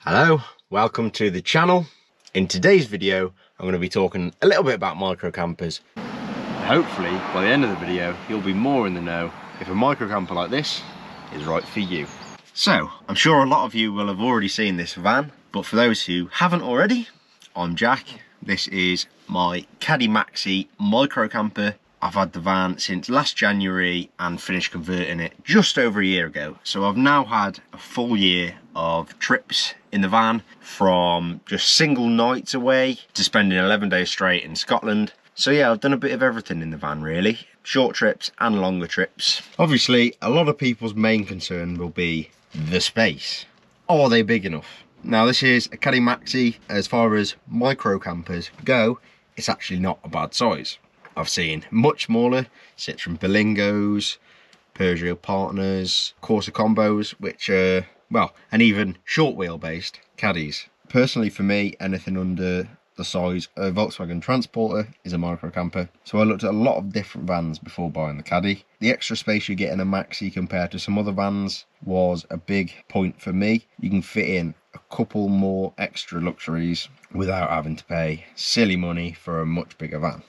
Hello, welcome to the channel. In today's video, I'm going to be talking a little bit about micro campers. Hopefully, by the end of the video, you'll be more in the know if a micro camper like this is right for you. So, I'm sure a lot of you will have already seen this van, but for those who haven't already, I'm Jack. This is my Caddy Maxi micro camper. I've had the van since last January and finished converting it just over a year ago. So I've now had a full year of trips in the van, from just single nights away to spending 11 days straight in Scotland. So yeah, I've done a bit of everything in the van really. Short trips and longer trips. Obviously, a lot of people's main concern will be the space. Are they big enough? Now this is a Caddy Maxi. As far as micro campers go, it's actually not a bad size. I've seen much smaller Citroen Berlingos, Peugeot Partners, Corsa Combos, which are, well, and even short wheelbased caddies. Personally for me, anything under the size of a Volkswagen Transporter is a micro camper. So I looked at a lot of different vans before buying the Caddy. The extra space you get in a Maxi compared to some other vans was a big point for me. You can fit in a couple more extra luxuries without having to pay silly money for a much bigger van.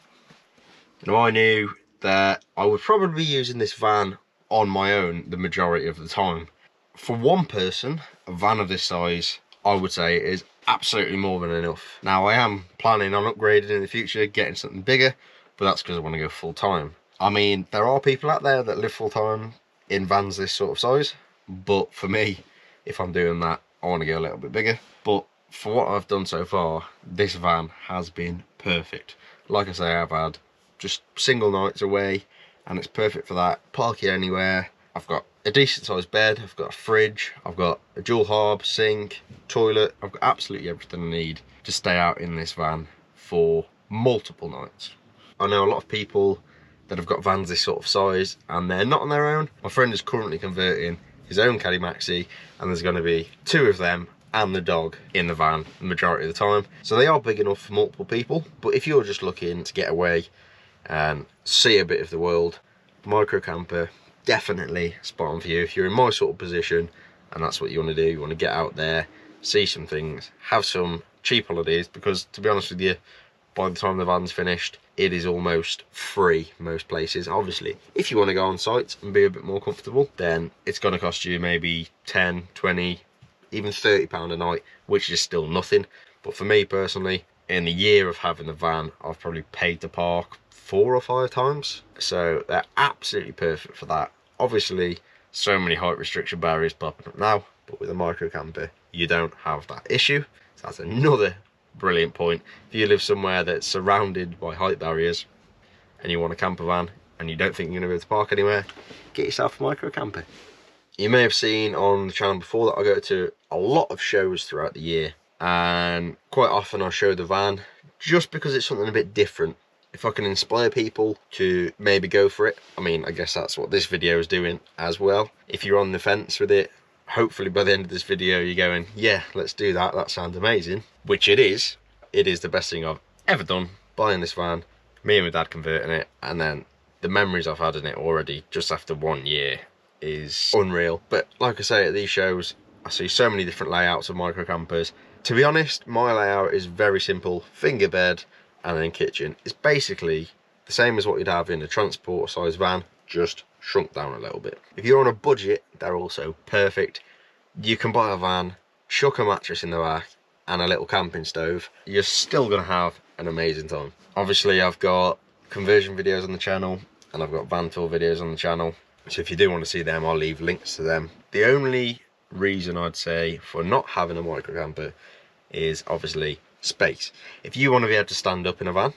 Now I knew that I would probably be using this van on my own the majority of the time. For one person, a van of this size, I would say, is absolutely more than enough. Now I am planning on upgrading in the future, getting something bigger, but that's because I want to go full time. I mean, there are people out there that live full time in vans this sort of size, but for me, if I'm doing that, I want to go a little bit bigger. But for what I've done so far, this van has been perfect. Like I say, I've had just single nights away and it's perfect for that. Park it anywhere. I've got a decent sized bed, I've got a fridge, I've got a dual hob, sink, toilet. I've got absolutely everything I need to stay out in this van for multiple nights. I know a lot of people that have got vans this sort of size and they're not on their own. My friend is currently converting his own Caddy Maxi and there's going to be two of them and the dog in the van the majority of the time. So they are big enough for multiple people, but if you're just looking to get away and see a bit of the world, micro camper, definitely spot on for you. If you're in my sort of position and that's what you want to do, you want to get out there, see some things, have some cheap holidays, because to be honest with you, by the time the van's finished, it is almost free most places. Obviously, if you want to go on site and be a bit more comfortable, then it's going to cost you maybe 10, 20, even £30 a night, which is still nothing. But for me personally, in the year of having the van, I've probably paid to park 4 or 5 times, so they're absolutely perfect for that. Obviously, so many height restriction barriers popping up now, but with a micro camper, you don't have that issue. So that's another brilliant point. If you live somewhere that's surrounded by height barriers and you want a camper van and you don't think you're going to be able to park anywhere, get yourself a micro camper. You may have seen on the channel before that I go to a lot of shows throughout the year, and quite often I show the van just because it's something a bit different. If I can inspire people to maybe go for it, I mean, I guess that's what this video is doing as well. If you're on the fence with it, hopefully by the end of this video you're going, yeah, let's do that, that sounds amazing, which it is. It is the best thing I've ever done, buying this van, me and my dad converting it, and then the memories I've had in it already just after 1 year is unreal. But like I say, at these shows I see so many different layouts of micro campers. To be honest, my layout is very simple: finger bed and then kitchen. It's basically the same as what you'd have in a transport size van, just shrunk down a little bit. If you're on a budget, they're also perfect. You can buy a van, chuck a mattress in the back and a little camping stove. You're still gonna have an amazing time. Obviously I've got conversion videos on the channel and I've got van tour videos on the channel, so if you do want to see them, I'll leave links to them. The only reason I'd say for not having a micro camper is obviously space. If you want to be able to stand up in a van,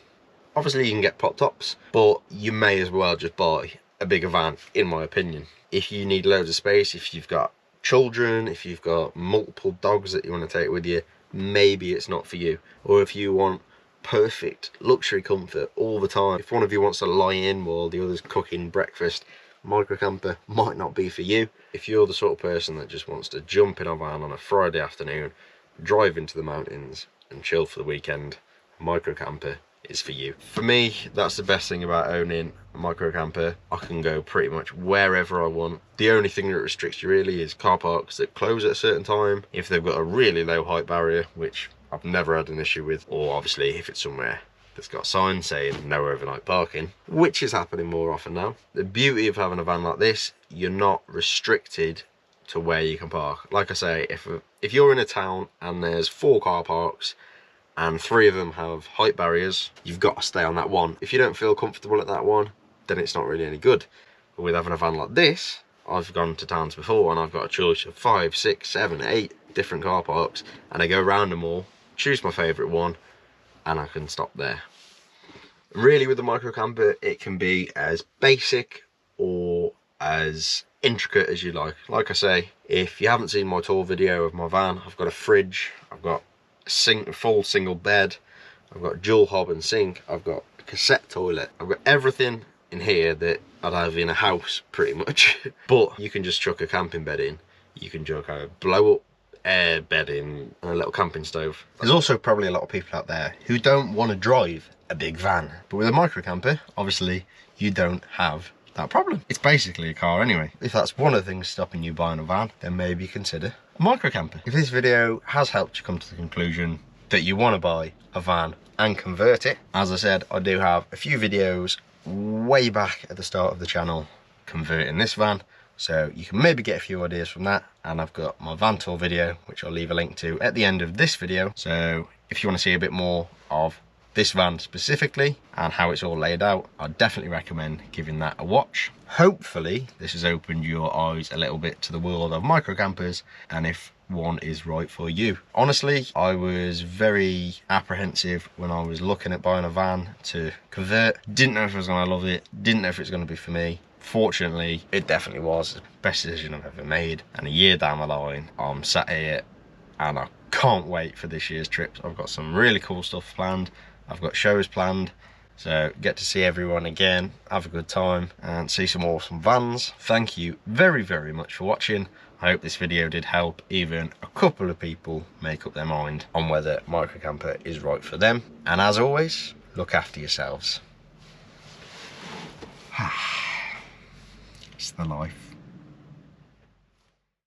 obviously you can get pop tops, but you may as well just buy a bigger van, in my opinion. If you need loads of space, if you've got children, if you've got multiple dogs that you want to take with you, maybe it's not for you. Or if you want perfect luxury comfort all the time, if one of you wants to lie in while the other's cooking breakfast, micro camper might not be for you. If you're the sort of person that just wants to jump in a van on a Friday afternoon, drive into the mountains and chill for the weekend, micro camper is for you. For me, that's the best thing about owning a micro camper. I can go pretty much wherever I want. The only thing that restricts you really is car parks that close at a certain time, if they've got a really low height barrier, which I've never had an issue with, or obviously if it's somewhere that's got signs saying no overnight parking, which is happening more often now. The beauty of having a van like this, you're not restricted to where you can park. Like I say, if you're in a town and there's 4 car parks and 3 of them have height barriers, you've got to stay on that one. If you don't feel comfortable at that one, then it's not really any good. But with having a van like this, I've gone to towns before and I've got a choice of 5, 6, 7, 8 different car parks, and I go around them all, choose my favourite one, and I can stop there. Really, with the micro camper, it can be as basic or as intricate as you like. Like I say, if you haven't seen my tour video of my van, I've got a fridge, I've got a full single bed, I've got dual hob and sink, I've got a cassette toilet, I've got everything in here that I'd have in a house pretty much. But you can just chuck a camping bed in, you can chuck a blow up air bed in, and a little camping stove. There's also probably a lot of people out there who don't want to drive a big van, but with a micro camper, obviously you don't have that problem. It's basically a car anyway. If that's one of the things stopping you buying a van, then maybe consider a micro camper. If this video has helped you come to the conclusion that you want to buy a van and convert it, as I said, I do have a few videos way back at the start of the channel converting this van, so you can maybe get a few ideas from that. And I've got my van tour video, which I'll leave a link to at the end of this video, so if you want to see a bit more of this van specifically and how it's all laid out, I'd definitely recommend giving that a watch. Hopefully this has opened your eyes a little bit to the world of micro campers, and if one is right for you. Honestly, I was very apprehensive when I was looking at buying a van to convert. Didn't know if I was going to love it, didn't know if it was going to be for me. Fortunately, it definitely was the best decision I've ever made, and a year down the line, I'm sat here and I can't wait for this year's trips. I've got some really cool stuff planned. I've got shows planned, so get to see everyone again, have a good time, and see some awesome vans. Thank you very, very much for watching. I hope this video did help even a couple of people make up their mind on whether micro camper is right for them. And as always, look after yourselves. It's the life.